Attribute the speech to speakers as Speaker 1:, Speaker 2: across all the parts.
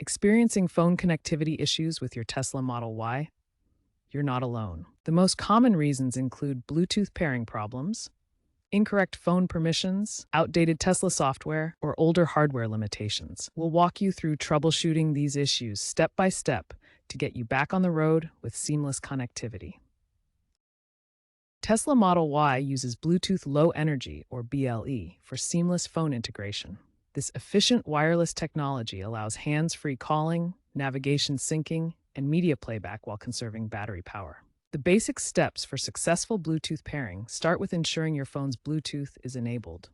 Speaker 1: Experiencing phone connectivity issues with your Tesla Model Y? You're not alone. The most common reasons include Bluetooth pairing problems, incorrect phone permissions, outdated Tesla software, or older hardware limitations. We'll walk you through troubleshooting these issues step by step to get you back on the road with seamless connectivity. Tesla Model Y uses Bluetooth Low Energy, or BLE, for seamless phone integration. This efficient wireless technology allows hands-free calling, navigation syncing, and media playback while conserving battery power. The basic steps for successful Bluetooth pairing start with ensuring your phone's Bluetooth is enabled.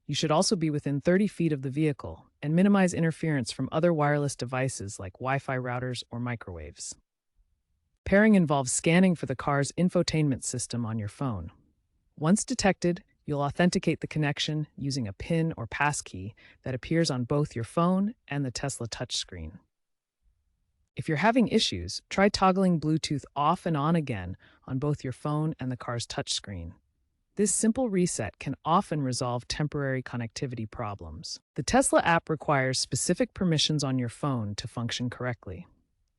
Speaker 1: You should also be within 30 feet of the vehicle and minimize interference from other wireless devices like Wi-Fi routers or microwaves. Pairing involves scanning for the car's infotainment system on your phone. Once detected, you'll authenticate the connection using a PIN or passkey that appears on both your phone and the Tesla touchscreen. If you're having issues, try toggling Bluetooth off and on again on both your phone and the car's touchscreen. This simple reset can often resolve temporary connectivity problems. The Tesla app requires specific permissions on your phone to function correctly.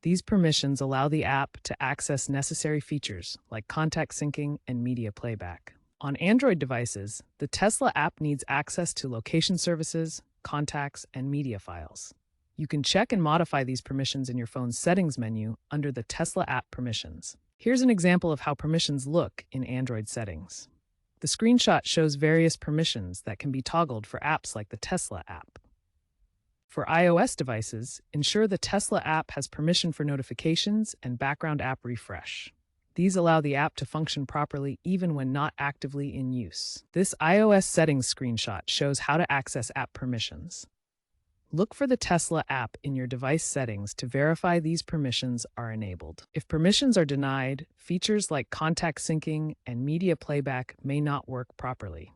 Speaker 1: These permissions allow the app to access necessary features like contact syncing and media playback. On Android devices, the Tesla app needs access to location services, contacts, and media files. You can check and modify these permissions in your phone's settings menu under the Tesla app permissions. Here's an example of how permissions look in Android settings. The screenshot shows various permissions that can be toggled for apps like the Tesla app. For iOS devices, ensure the Tesla app has permission for notifications and background app refresh. These allow the app to function properly even when not actively in use. This iOS settings screenshot shows how to access app permissions. Look for the Tesla app in your device settings to verify these permissions are enabled. If permissions are denied, features like contact syncing and media playback may not work properly.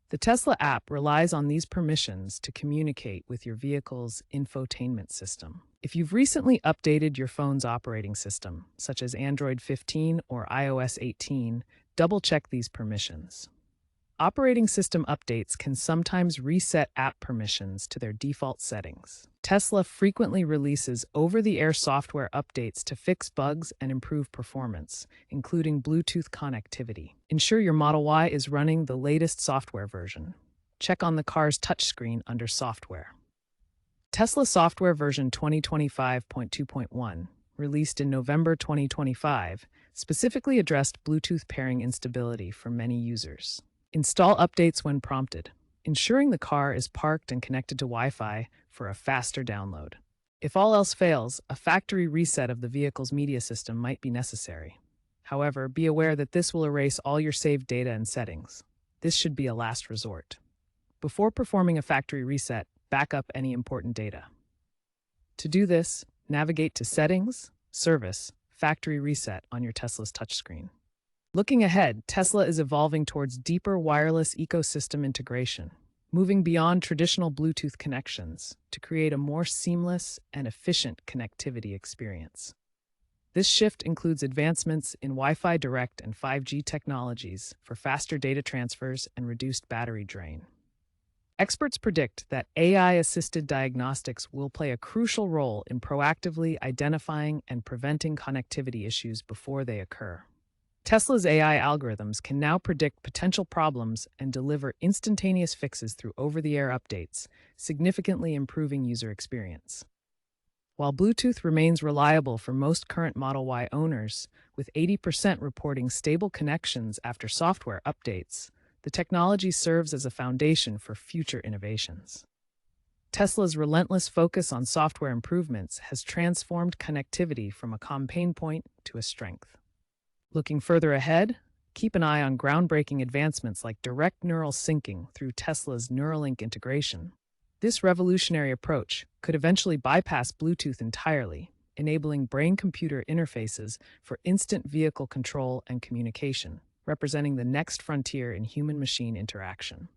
Speaker 1: The Tesla app relies on these permissions to communicate with your vehicle's infotainment system. If you've recently updated your phone's operating system, such as Android 15 or iOS 18, double-check these permissions. Operating system updates can sometimes reset app permissions to their default settings. Tesla frequently releases over-the-air software updates to fix bugs and improve performance, including Bluetooth connectivity. Ensure your Model Y is running the latest software version. Check on the car's touchscreen under Software. Tesla software version 2025.2.1, released in November 2025, specifically addressed Bluetooth pairing instability for many users. Install updates when prompted, ensuring the car is parked and connected to Wi-Fi for a faster download. If all else fails, a factory reset of the vehicle's media system might be necessary. However, be aware that this will erase all your saved data and settings. This should be a last resort. Before performing a factory reset, back up any important data. To do this, navigate to Settings, Service, Factory Reset on your Tesla's touchscreen. Looking ahead, Tesla is evolving towards deeper wireless ecosystem integration, moving beyond traditional Bluetooth connections to create a more seamless and efficient connectivity experience. This shift includes advancements in Wi-Fi Direct and 5G technologies for faster data transfers and reduced battery drain. Experts predict that AI-assisted diagnostics will play a crucial role in proactively identifying and preventing connectivity issues before they occur. Tesla's AI algorithms can now predict potential problems and deliver instantaneous fixes through over-the-air updates, significantly improving user experience. While Bluetooth remains reliable for most current Model Y owners, with 80% reporting stable connections after software updates, the technology serves as a foundation for future innovations. Tesla's relentless focus on software improvements has transformed connectivity from a pain point to a strength. Looking further ahead, keep an eye on groundbreaking advancements like direct neural syncing through Tesla's Neuralink integration. This revolutionary approach could eventually bypass Bluetooth entirely, enabling brain-computer interfaces for instant vehicle control and communication, representing the next frontier in human-machine interaction.